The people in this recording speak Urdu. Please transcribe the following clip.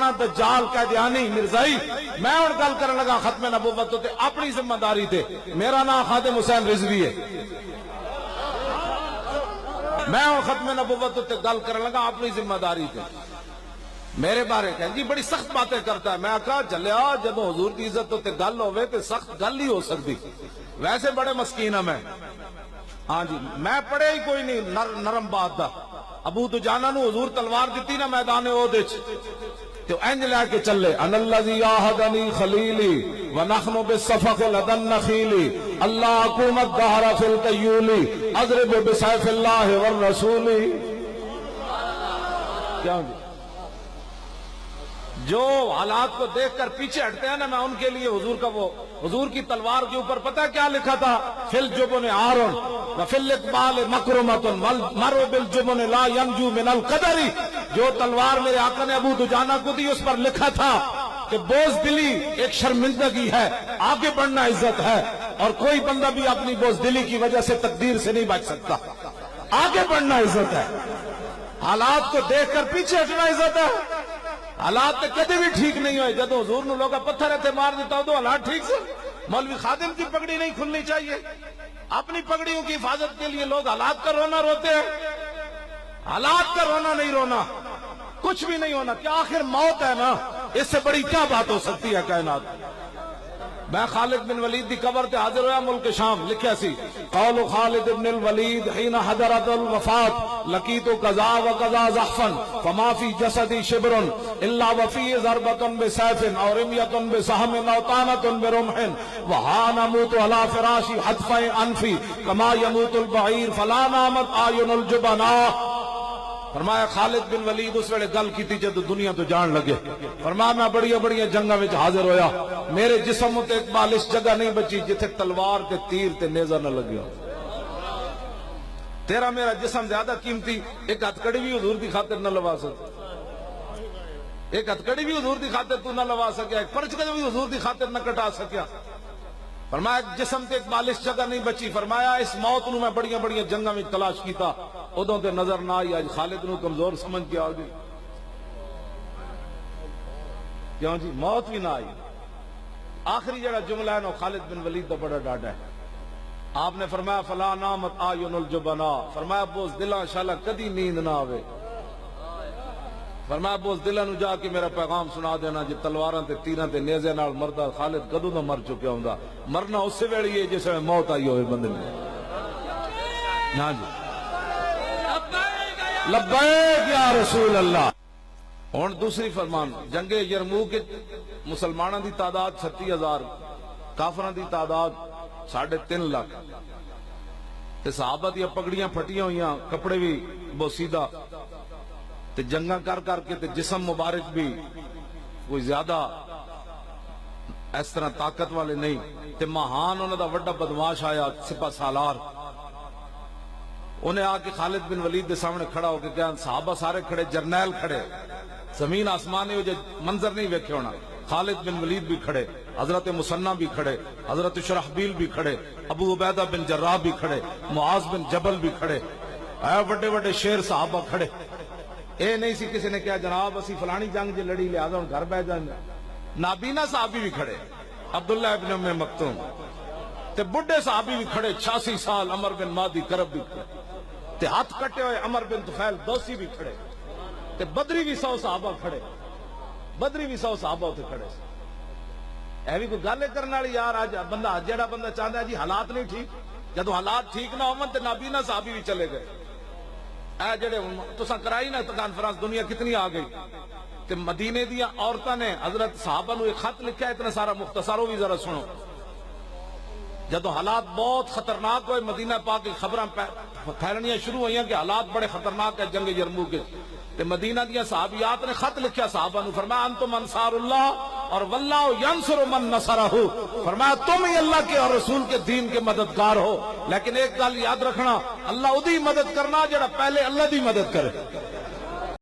رانا دجال قیدیانی مرزائی میں ہن گل کرن لگا ختم نبوت تے اپنی ذمہ داری تے میرا نام خادم حسین رضوی ہے میں ہن ختم نبوت تے گل کرن لگا اپنی ذمہ داری تے میرے بارے کہ جی بڑی سخت باتیں کرتا ہے میں کہا جلیا جب حضور کی عزت تے گل ہوئے تے سخت گل ہی ہو سکتی ویسے بڑے مسکین میں ہاں جی میں پڑھے ہی کوئی نہیں نرم بات دا ابو دجانہ نو حضور تلوار دیتی نا میدان احد وچ تو انج لے کے چلے ان الذی عاہدنی خلیلی ونحن بالصفق لدى النخیل اللہ حکومت دہر فی القیول اضرب بسیف اللہ والرسول کیا جی جو حالات کو دیکھ کر پیچھے ہٹتے ہیں نا میں ان کے لیے حضور کا وہ حضور کی تلوار کے اوپر پتہ کیا لکھا تھا فی الجبن عار وفی الاقبال مکرمۃ والمرء بالجبن لا ینجو من القدر جو تلوار میرے آقا نے ابو دجانہ کو دی اس پر لکھا تھا کہ بوزدلی ایک شرمندگی ہے آگے بڑھنا عزت ہے اور کوئی بندہ بھی اپنی بوزدلی کی وجہ سے تقدیر سے نہیں بچ سکتا آگے بڑھنا عزت ہے حالات کو دیکھ کر پیچھے ہٹنا عزت ہے حالات کدے بھی ٹھیک نہیں ہوئے جب حضور نے لوگا پتھر رہتے مار دیتا ہو تو حالات ٹھیک سے مولوی خادم کی پگڑی نہیں کھلنی چاہیے اپنی پگڑیوں کی حفاظت کے لیے لوگ حالات کا رونا روتے ہیں حالات کا رونا نہیں رونا کچھ بھی نہیں ہونا کیا آخر موت ہے نا اس سے بڑی کیا بات ہو سکتی ہے کائنات میں خالد بن ولید دی قبر تے حاضر ہویا ملک شام لکھیا سی قول خالد بن الولید حین حضرت الوفات لقیت قضا و قضا زحفا فما فی جسدی شبر الا وفی ضربت بسیف او رمیت بسہم او طعنت برمح وہا نموت علی فراشی حتف انفی کما یموت البعیر فلا نامت آئین الجبناء فرمایا خالد بن ولید اس ویلے گل کیتی جد دنیا تو جان لگے فرمایا میں بڑی بڑی جنگاں وچ حاضر ہویا میرے جسم تے ایک بالش جگہ نہیں بچی جتھے تلوار تے تیر تے نیزہ نہ لگیا تیرا میرا جسم زیادہ قیمتی ایک ہتھکڑی بھی حضور دی خاطر نہ لوا سکیا ایک ہتھکڑی بھی حضور دی خاطر تو نہ لوا سکیا ایک پرچ بھی حضور دی خاطر نہ کٹا سکیا فرمایا جسم تے ایک بالش جگہ نہیں بچی فرمایا اس موت نو میں بڑی جنگاں میں تلاش کیتا ادوں تے نظر نہ آئی آج خالد نو کمزور سمجھ کے آ گئی کیوں جی موت بھی نہ آئی آخری جڑا جملہ ہے نا خالد بن ولید دا بڑا ڈاڈا ہے آپ نے فرمایا فلا نامت آئین الجبناء فرمایا بوز دلاں شالا کدی نیند نہ آوے فرمایا بوز دلاں نو جا کے میرا پیغام سنا دینا جی تلواراں تے تیراں تے نیزے نال مردا خالد کدوں دا مر چکیا ہوندا مرنا اس سے ویلی ہے جس میں موت آئی ہوئے بندے نے ہاں جی لبیک یا رسول اللہ ہن دوسری فرمان جنگ یرموک مسلمانوں دی تعداد 36,000 کافراں دی تعداد 3.5 لاکھ تے صحابہ دی پگڑیاں پھٹیاں ہوئیاں کپڑے بھی بوسیدہ تے جنگاں کر کے تے جسم مبارک بھی کوئی زیادہ اس طرح طاقت والے نہیں تے مہان انہاں دا وڈا بدماش آیا سپہ سالار انہیں آ کے خالد بن ولید دے سامنے کھڑا ہو کے کہا صحابہ سارے کھڑے جرنیل کھڑے زمین آسمان نے منظر نہیں ویکھے ہونا خالد بن ولید بھی کھڑے حضرت مسنہ بھی کھڑے حضرت شرحبیل بھی کھڑے ابو عبیدہ بن جراح بھی کھڑے معاذ بن جبل بھی کھڑے بڑے شیر صحابہ کھڑے اے نہیں سی کسی نے کہا جناب اسی فلانی جنگ جے لڑی لہذا ہن گھر بیٹھ جائیں نابینا صحابی بھی کھڑے عبداللہ ابن ام مکتوم تے بڑھے صحابی بھی کھڑے 86 سال عمر بن مادی کرب بھی کھڑے تے ہاتھ کٹے ہوئے عمر بن طفیل دوسی بھی کھڑے تے بدری بھی 100 صحابہ کھڑے بدری بھی 100 صحابہ ہوتے کھڑے اے بھی کوئی گل کرنے والی یار آج بندہ جڑا بندہ چاہتا ہے جی حالات نہیں ٹھیک جدو حالات ٹھیک نہ ہون تے نابینا صحابی بھی چلے گئے اے جڑے تساں کرائی نا کانفرنس دنیا کتنی آ گئی تے مدینے دیا عورتاں نے حضرت صحابہ نو ایک خط لکھا ہے اتنا سارا مختصر ہو بھی ذرا سنو جدو حالات بہت خطرناک ہوئے مدینہ پاک کی خبراں پھیلنیاں شروع ہوئیں کہ حالات بڑے خطرناک ہے جنگ یرموک کے تے مدینہ دیا صحابیات نے خط لکھیا صحابہ نو فرمایا انتم انصار اللہ اور واللہ ینصر من نصرہ فرمایا تم ہی اللہ کے اور رسول کے دین کے مددگار ہو لیکن ایک گل یاد رکھنا اللہ ادھی مدد کرنا جڑا پہلے اللہ دی مدد کرے